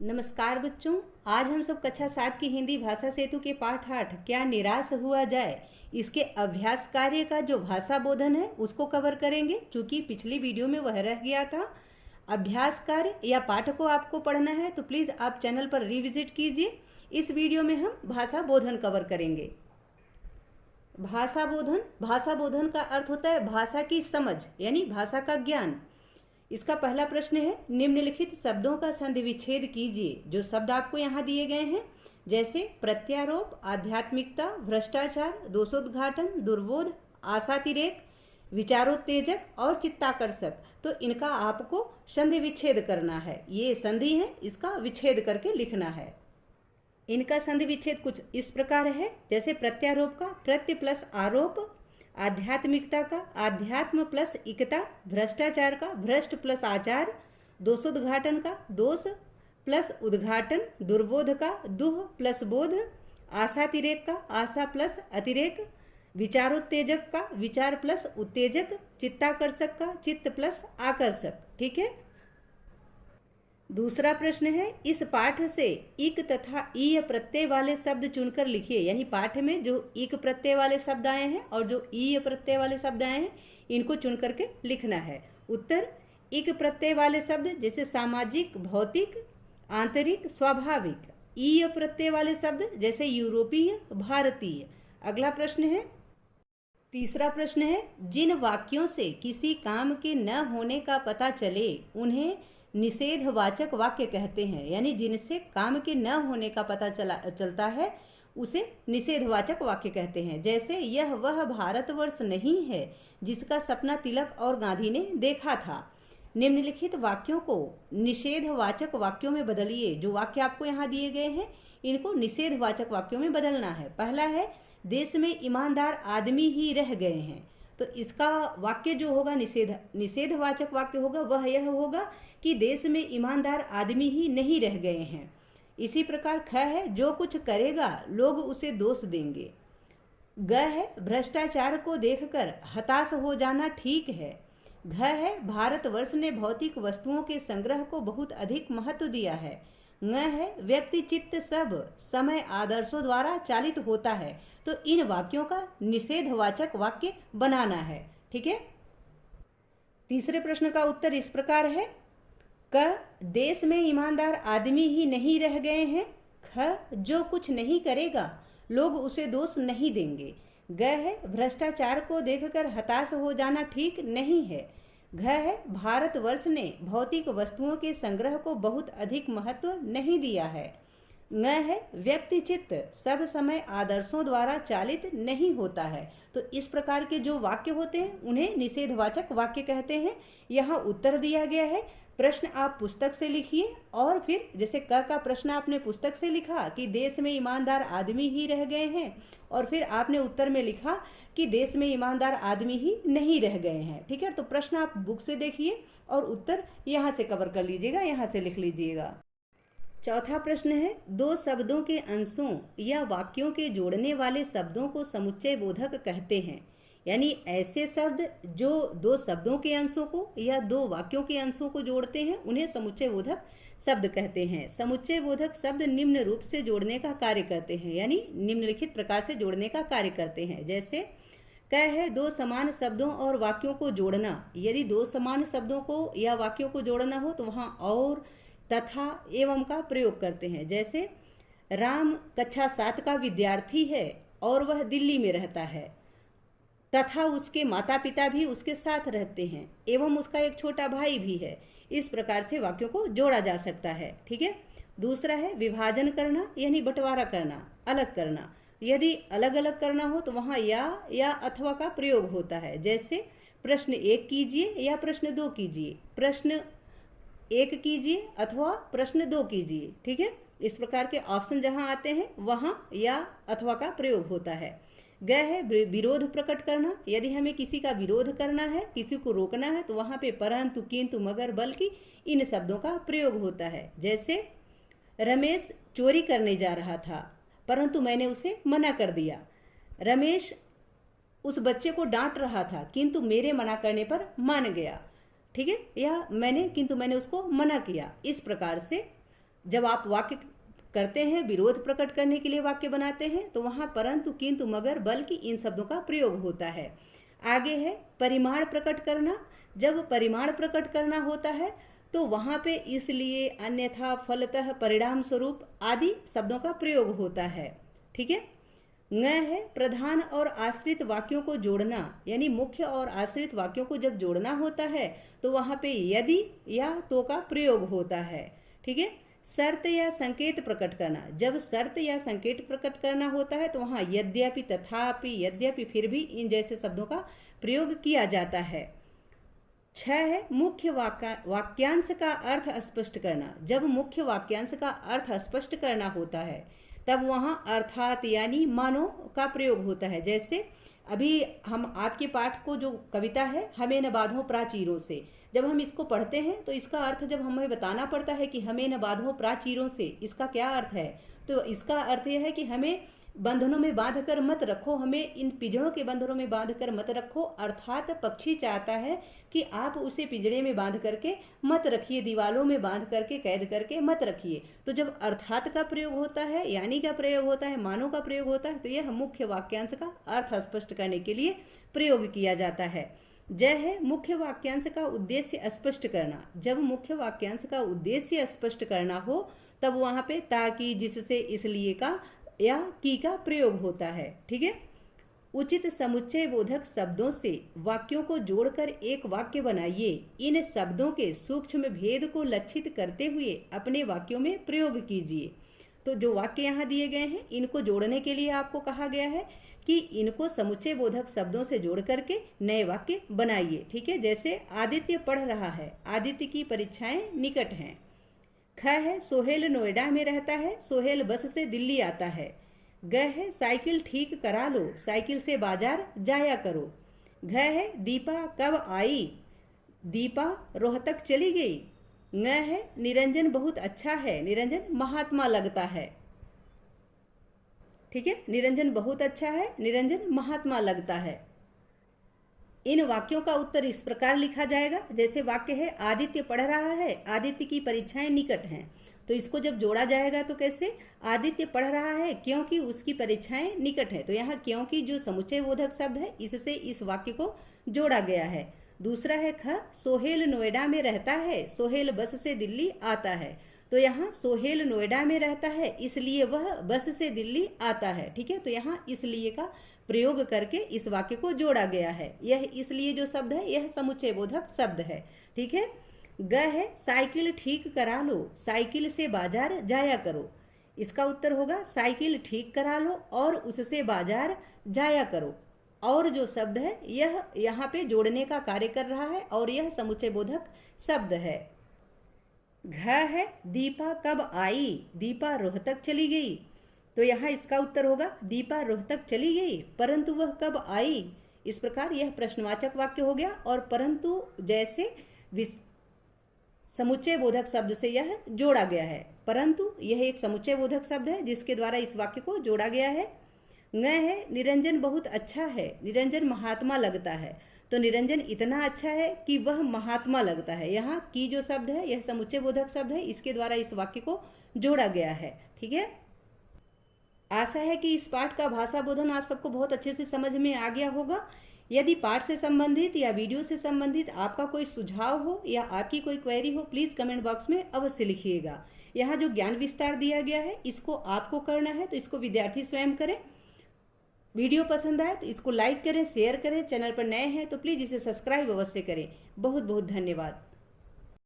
नमस्कार बच्चों। आज हम सब कक्षा 7 की हिंदी भाषा सेतु के पाठ 8 क्या निराश हुआ जाए इसके अभ्यास कार्य का जो भाषा बोधन है उसको कवर करेंगे। चूंकि पिछली वीडियो में वह रह गया था। अभ्यास कार्य या पाठ को आपको पढ़ना है तो प्लीज़ आप चैनल पर रिविजिट कीजिए। इस वीडियो में हम भाषा बोधन कवर करेंगे। भाषा बोधन का अर्थ होता है भाषा की समझ यानी भाषा का ज्ञान। इसका पहला प्रश्न है, निम्नलिखित शब्दों का संधि विच्छेद कीजिए। जो शब्द आपको यहाँ दिए गए हैं जैसे प्रत्यारोप, आध्यात्मिकता, भ्रष्टाचार, दोषोद्घाटन, दुर्बोध, आशातिरेक, विचारोत्तेजक और चित्ताकर्षक, तो इनका आपको संधि विच्छेद करना है। ये संधि है, इसका विच्छेद करके लिखना है। इनका संधि विच्छेद कुछ इस प्रकार है, जैसे प्रत्यारोप का प्रत्य प्लस आरोप, आध्यात्मिकता का आध्यात्म प्लस इकता, भ्रष्टाचार का भ्रष्ट प्लस आचार, दोषोद्घाटन का दोष प्लस उद्घाटन, दुर्बोध का दुह प्लस बोध, आशातिरेक का आशा प्लस अतिरेक, विचारोत्तेजक का विचार प्लस उत्तेजक, चित्ताकर्षक का चित्त प्लस आकर्षक। ठीक है। दूसरा प्रश्न है, इस पाठ से इक तथा ईय प्रत्यय वाले शब्द चुनकर लिखिए। यानी पाठ में जो इक प्रत्यय वाले शब्द आए हैं और जो ईय प्रत्यय वाले शब्द आए हैं इनको चुन करके लिखना है। उत्तर, इक प्रत्यय वाले शब्द जैसे सामाजिक, भौतिक, आंतरिक, स्वाभाविक। ईय प्रत्यय वाले शब्द जैसे यूरोपीय, भारतीय। अगला प्रश्न है, तीसरा प्रश्न है, जिन वाक्यों से किसी काम के न होने का पता चले उन्हें निषेधवाचक वाक्य कहते हैं। यानी जिनसे काम के न होने का पता चलता है उसे निषेधवाचक वाक्य कहते हैं। जैसे यह वह भारतवर्ष नहीं है जिसका सपना तिलक और गांधी ने देखा था। निम्नलिखित वाक्यों को निषेधवाचक वाक्यों में बदलिए। जो वाक्य आपको यहाँ दिए गए हैं इनको निषेधवाचक वाक्यों में बदलना है। पहला है, देश में ईमानदार आदमी ही रह गए हैं। तो इसका वाक्य जो होगा निषेधवाचक वाक्य होगा वह यह होगा कि देश में ईमानदार आदमी ही नहीं रह गए हैं। इसी प्रकार ख है, जो कुछ करेगा लोग उसे दोष देंगे। ग है, भ्रष्टाचार को देखकर हताश हो जाना ठीक है। घ है, भारतवर्ष ने भौतिक वस्तुओं के संग्रह को बहुत अधिक महत्व दिया है। ङ है, व्यक्ति चित्त सब समय आदर्शों द्वारा चालित होता है। तो इन वाक्यों का निषेधवाचक वाक्य बनाना है। ठीक है। तीसरे प्रश्न का उत्तर इस प्रकार है, क, देश में ईमानदार आदमी ही नहीं रह गए हैं। ख, जो कुछ नहीं करेगा लोग उसे दोष नहीं देंगे। ग है, भ्रष्टाचार को देखकर हताश हो जाना ठीक नहीं है। घ है, भारतवर्ष ने भौतिक वस्तुओं के संग्रह को बहुत अधिक महत्व नहीं दिया है। ङ है, व्यक्ति चित्त सब समय आदर्शों द्वारा चालित नहीं होता है। तो इस प्रकार के जो वाक्य होते हैं उन्हें निषेधवाचक वाक्य कहते हैं। यहाँ उत्तर दिया गया है। प्रश्न आप पुस्तक से लिखिए और फिर जैसे क का प्रश्न आपने पुस्तक से लिखा कि देश में ईमानदार आदमी ही रह गए हैं, और फिर आपने उत्तर में लिखा कि देश में ईमानदार आदमी ही नहीं रह गए हैं। ठीक है। तो प्रश्न आप बुक से देखिए और उत्तर यहाँ से कवर कर लीजिएगा, यहाँ से लिख लीजिएगा। चौथा प्रश्न है, दो शब्दों के अंशों या वाक्यों के जोड़ने वाले शब्दों को समुच्चय बोधक कहते हैं। यानी ऐसे शब्द जो दो शब्दों के अंशों को या दो वाक्यों के अंशों को जोड़ते हैं उन्हें समुच्चय बोधक शब्द कहते हैं। समुच्चय बोधक शब्द निम्न रूप से जोड़ने का कार्य करते हैं। यानी निम्नलिखित प्रकार से जोड़ने का कार्य करते हैं। जैसे क है, दो समान शब्दों और वाक्यों को जोड़ना। यदि दो समान शब्दों को या वाक्यों को जोड़ना हो तो वहाँ और, तथा, एवं का प्रयोग करते हैं। जैसे राम कक्षा 7 का विद्यार्थी है और वह दिल्ली में रहता है, तथा उसके माता पिता भी उसके साथ रहते हैं, एवं उसका एक छोटा भाई भी है। इस प्रकार से वाक्यों को जोड़ा जा सकता है। ठीक है। दूसरा है विभाजन करना, यानी बंटवारा करना, अलग करना। यदि अलग अलग करना हो तो वहाँ या अथवा का प्रयोग होता है। जैसे प्रश्न 1 कीजिए या प्रश्न 2 कीजिए, प्रश्न 1 कीजिए अथवा प्रश्न 2 कीजिए। ठीक है। इस प्रकार के ऑप्शन जहाँ आते हैं वहाँ या अथवा का प्रयोग होता है। ग है, विरोध प्रकट करना। यदि हमें किसी का विरोध करना है, किसी को रोकना है तो वहाँ पे परंतु, किंतु, मगर, बल्कि इन शब्दों का प्रयोग होता है। जैसे रमेश चोरी करने जा रहा था परंतु मैंने उसे मना कर दिया। रमेश उस बच्चे को डांट रहा था किंतु मेरे मना करने पर मान गया। ठीक है। या मैंने उसको मना किया। इस प्रकार से जब आप वाक्य करते हैं, विरोध प्रकट करने के लिए वाक्य बनाते हैं, तो वहाँ परंतु, किंतु, मगर, बल्कि इन शब्दों का प्रयोग होता है। आगे है परिमाण प्रकट करना। जब परिमाण प्रकट करना होता है तो वहाँ पे इसलिए, अन्यथा, फलतः, परिणाम स्वरूप आदि शब्दों का प्रयोग होता है। ठीक है। ङ है प्रधान और आश्रित वाक्यों को जोड़ना, यानी मुख्य और आश्रित वाक्यों को जब जोड़ना होता है तो वहाँ पे यदि या तो का प्रयोग होता है। ठीक है। शर्त या संकेत प्रकट करना। जब शर्त या संकेत प्रकट करना होता है तो वहाँ यद्यपि, तथापि, यद्यपि, फिर भी, इन जैसे शब्दों का प्रयोग किया जाता है। 6 है मुख्य वाक्यांश का अर्थ स्पष्ट करना। जब मुख्य वाक्यांश का अर्थ स्पष्ट करना होता है तब वहाँ अर्थात यानी मानो का प्रयोग होता है। जैसे अभी हम आपके पाठ को, जो कविता है हमें न बांधो प्राचीरों से, जब हम इसको पढ़ते हैं तो इसका अर्थ जब हमें बताना पड़ता है कि हमें न बांधो प्राचीरों से, इसका क्या अर्थ है, तो इसका अर्थ यह है कि हमें बंधनों में बांध कर मत रखो, हमें इन पिंजड़ों के बंधनों में बांध कर मत रखो। अर्थात पक्षी चाहता है कि आप उसे पिंजड़े में बांध करके मत रखिए, दीवालों में बांध करके, कैद करके मत रखिए। तो जब अर्थात का प्रयोग होता है, यानी का प्रयोग होता है, मानो का प्रयोग होता है, तो यह मुख्य वाक्यांश का अर्थ स्पष्ट करने के लिए प्रयोग किया जाता है। जय है मुख्य वाक्यांश का उद्देश्य स्पष्ट करना। जब मुख्य वाक्यांश का उद्देश्य स्पष्ट करना हो तब वहाँ पे ताकि, जिससे, इसलिए का या की का प्रयोग होता है। ठीक है। उचित समुच्चय बोधक शब्दों से वाक्यों को जोड़कर एक वाक्य बनाइए। इन शब्दों के सूक्ष्म भेद को लक्षित करते हुए अपने वाक्यों में प्रयोग कीजिए। तो जो वाक्य यहाँ दिए गए हैं, इनको जोड़ने के लिए आपको कहा गया है कि इनको समुच्चय बोधक शब्दों से जोड़ करके नए वाक्य बनाइए। ठीक है। जैसे आदित्य पढ़ रहा है, आदित्य की परीक्षाएं निकट हैं। ख है सोहेल नोएडा में रहता है, सोहेल बस से दिल्ली आता है। ग है साइकिल ठीक करा लो, साइकिल से बाजार जाया करो। घ है दीपा कब आई, दीपा रोहतक चली गई। ङ है निरंजन बहुत अच्छा है, निरंजन महात्मा लगता है। ठीक है। निरंजन बहुत अच्छा है, निरंजन महात्मा लगता है। इन वाक्यों का उत्तर इस प्रकार लिखा जाएगा। जैसे वाक्य है आदित्य पढ़ रहा है, आदित्य की परीक्षाएं निकट हैं, तो इसको जब जोड़ा जाएगा तो कैसे, आदित्य पढ़ रहा है क्योंकि उसकी परीक्षाएं निकट है। तो यहाँ क्योंकि जो समुच्चय बोधक शब्द है, इससे इस वाक्य को जोड़ा गया है। दूसरा है ख सोहेल नोएडा में रहता है, सोहेल बस से दिल्ली आता है। तो यहाँ सोहेल नोएडा में रहता है इसलिए वह बस से दिल्ली आता है। ठीक है। तो यहाँ इसलिए का प्रयोग करके इस वाक्य को जोड़ा गया है। यह इसलिए जो शब्द है यह समुच्चय बोधक शब्द है। ठीक है। ग है साइकिल ठीक करा लो, साइकिल से बाजार जाया करो। इसका उत्तर होगा साइकिल ठीक करा लो और उससे बाजार जाया करो। और जो शब्द है यह यहाँ पे जोड़ने का कार्य कर रहा है और यह समुच्चय बोधक शब्द है। घ है दीपा कब आई, दीपा रोहतक चली गई। तो यहाँ इसका उत्तर होगा दीपा रोहतक चली गई परंतु वह कब आई। इस प्रकार यह प्रश्नवाचक वाक्य हो गया और परंतु जैसे समुच्चय बोधक शब्द से यह जोड़ा गया है। परंतु यह एक समुच्चय बोधक शब्द है जिसके द्वारा इस वाक्य को जोड़ा गया है। ङ है निरंजन बहुत अच्छा है, निरंजन महात्मा लगता है। तो निरंजन इतना अच्छा है कि वह महात्मा लगता है। यहाँ की जो शब्द है यह समुच्चय बोधक शब्द है, इसके द्वारा इस वाक्य को जोड़ा गया है। ठीक है। आशा है कि इस पाठ का भाषा बोधन आप सबको बहुत अच्छे से समझ में आ गया होगा। यदि पाठ से संबंधित या वीडियो से संबंधित आपका कोई सुझाव हो या आपकी कोई क्वेरी हो, प्लीज़ कमेंट बॉक्स में अवश्य लिखिएगा। यहाँ जो ज्ञान विस्तार दिया गया है इसको आपको करना है, तो इसको विद्यार्थी स्वयं करें। वीडियो पसंद आए तो इसको लाइक करें, शेयर करें। चैनल पर नए हैं तो प्लीज़ इसे सब्सक्राइब अवश्य करें। बहुत बहुत धन्यवाद।